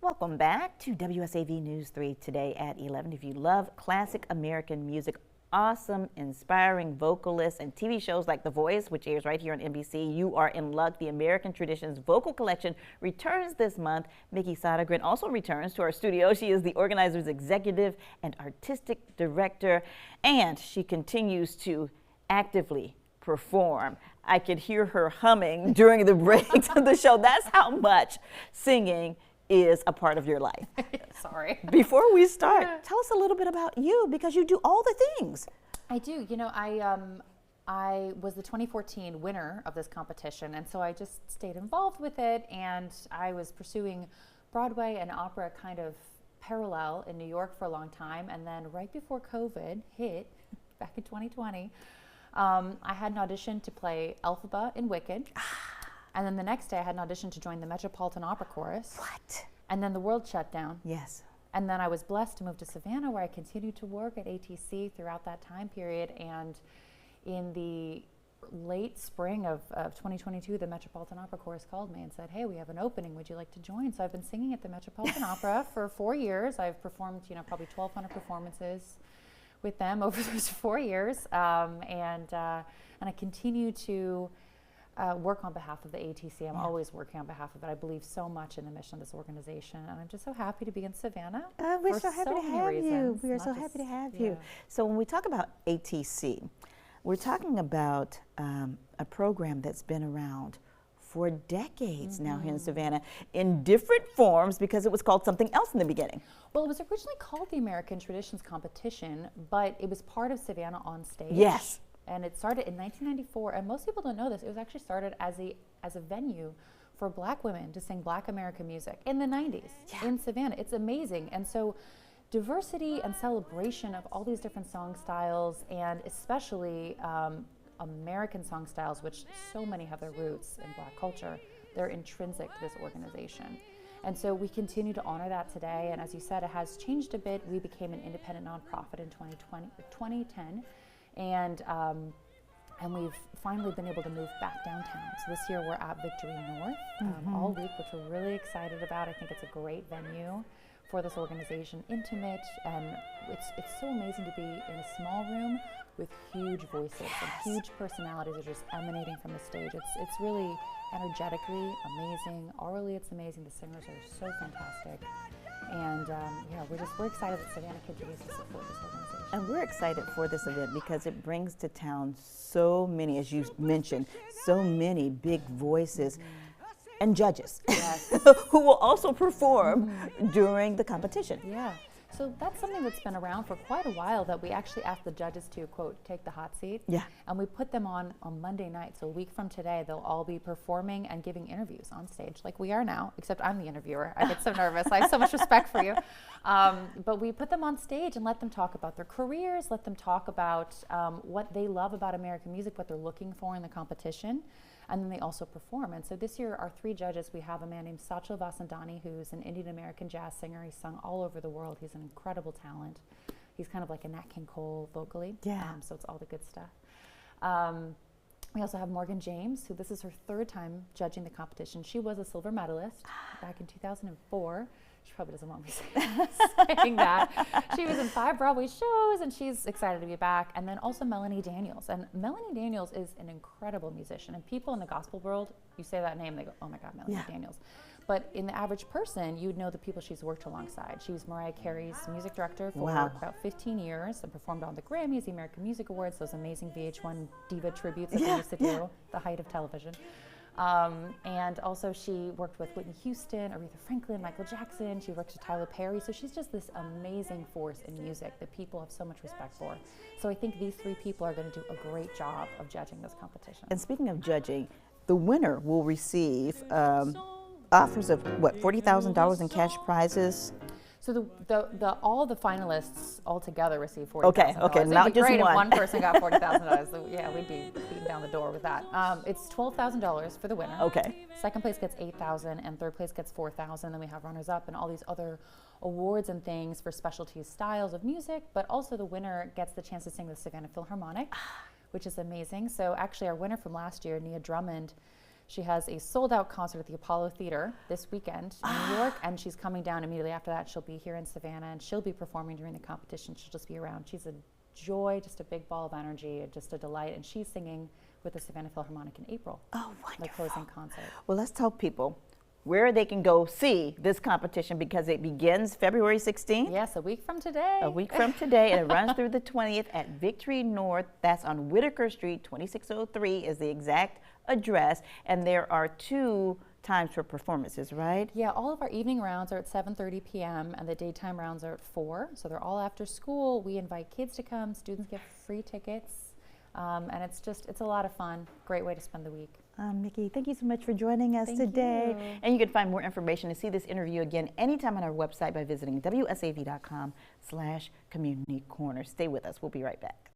Welcome back to WSAV News 3 today at 11. If you love classic American music, awesome, inspiring vocalists, and TV shows like The Voice, which airs right here on NBC, you are in luck. The American Traditions Vocal Collection returns this month. Mickey Sodergren also returns to our studio. She is the organizer's executive and artistic director, and she continues to actively perform. I could hear her humming during the breaks of the show. That's how much singing is a part of your life. Sorry. Before we start, tell us a little bit about you, because you do all the things. I do. You know, I was the 2014 winner of this competition, and so I just stayed involved with it, and I was pursuing Broadway and opera kind of parallel in New York for a long time, and then right before COVID hit, back in 2020, I had an audition to play Elphaba in Wicked. And then the next day I had an audition to join the Metropolitan Opera Chorus. What? And then the world shut down. Yes. And then I was blessed to move to Savannah, where I continued to work at ATC throughout that time period. And in the late spring of 2022, the Metropolitan Opera Chorus called me and said, hey, we have an opening. Would you like to join? So I've been singing at the Metropolitan Opera for 4 years. I've performed, probably 1,200 performances with them over those 4 years. And I continue to work on behalf of the ATC. I'm always working on behalf of it. I believe so much in the mission of this organization, and I'm just so happy to be in Savannah. We're so happy to have you. We are so happy to have you. So when we talk about ATC, we're talking about a program that's been around for decades now here in Savannah in different forms, because it was called something else in the beginning. Well, it was originally called the American Traditions Competition, but it was part of Savannah On Stage. Yes. And it started in 1994, and most people don't know this. It was actually started as a venue for Black women to sing Black American music in the 90s in Savannah. It's amazing. And so diversity and celebration of all these different song styles, and especially American song styles, which so many have their roots in Black culture, they're intrinsic to this organization. And so we continue to honor that today. And as you said, it has changed a bit. We became an independent nonprofit in 2010. And we've finally been able to move back downtown. So this year we're at Victory North all week, which we're really excited about. I think it's a great venue for this organization, intimate, and it's so amazing to be in a small room with huge voices and huge personalities that are just emanating from the stage. It's really energetically amazing. Orally, it's amazing. The singers are so fantastic. And we're excited that Savannah continues to support this organization. And we're excited for this event because it brings to town so many, as you mentioned, so many big voices and judges who will also perform during the competition. Yeah. So that's something that's been around for quite a while, that we actually asked the judges to, quote, take the hot seat. Yeah. And we put them on Monday night. So a week from today, they'll all be performing and giving interviews on stage like we are now, except I'm the interviewer. I get so nervous. I have so much respect for you. But we put them on stage and let them talk about their careers, let them talk about what they love about American music, what they're looking for in the competition. And then they also perform. And so this year, our 3 judges, we have a man named Satchel Vasandani, who's an Indian American jazz singer. He's sung all over the world. He's an incredible talent. He's kind of like a Nat King Cole vocally. Yeah. So it's all the good stuff. We also have Morgan James, who this is her 3rd time judging the competition. She was a silver medalist back in 2004. She probably doesn't want me saying that. She was in 5 Broadway shows, and she's excited to be back. And then also Melanie Daniels. And Melanie Daniels is an incredible musician. And people in the gospel world, you say that name, they go, oh my God, Melanie Daniels. But in the average person, you would know the people she's worked alongside. She was Mariah Carey's music director for about 15 years and performed on the Grammys, the American Music Awards, those amazing VH1 diva tributes that they used to do, the height of television. And also she worked with Whitney Houston, Aretha Franklin, Michael Jackson. She worked with Tyler Perry. So she's just this amazing force in music that people have so much respect for. So I think these 3 people are going to do a great job of judging this competition. And speaking of judging, the winner will receive offers of what, $40,000 in cash prizes? So all the finalists all together receive $40,000. Okay, It'd not be just great one. if one person got $40,000. So yeah, we'd be beating down the door with that. It's $12,000 for the winner. Okay. Second place gets $8,000, and third place gets $4,000. Then we have runners up and all these other awards and things for specialty styles of music. But also the winner gets the chance to sing the Savannah Philharmonic, which is amazing. So actually, our winner from last year, Nia Drummond, She has a sold-out concert at the Apollo Theater this weekend in New York, and she's coming down immediately after that. She'll be here in Savannah, and she'll be performing during the competition. She'll just be around. She's a joy, just a big ball of energy, just a delight, and she's singing with the Savannah Philharmonic in April. Oh, wonderful. The closing concert. Well, let's tell people where they can go see this competition, because it begins February 16th. Yes, a week from today. A week from today, and it runs through the 20th at Victory North. That's on Whitaker Street. 2603 is the exact address, and there are 2 times for performances, right? Yeah, all of our evening rounds are at 7:30 p.m. and the daytime rounds are at 4. So they're all after school. We invite kids to come. Students get free tickets, and it's a lot of fun. Great way to spend the week. Mickey, thank you so much for joining us today. You. And you can find more information and see this interview again anytime on our website by visiting wsav.com/community corner. Stay with us. We'll be right back.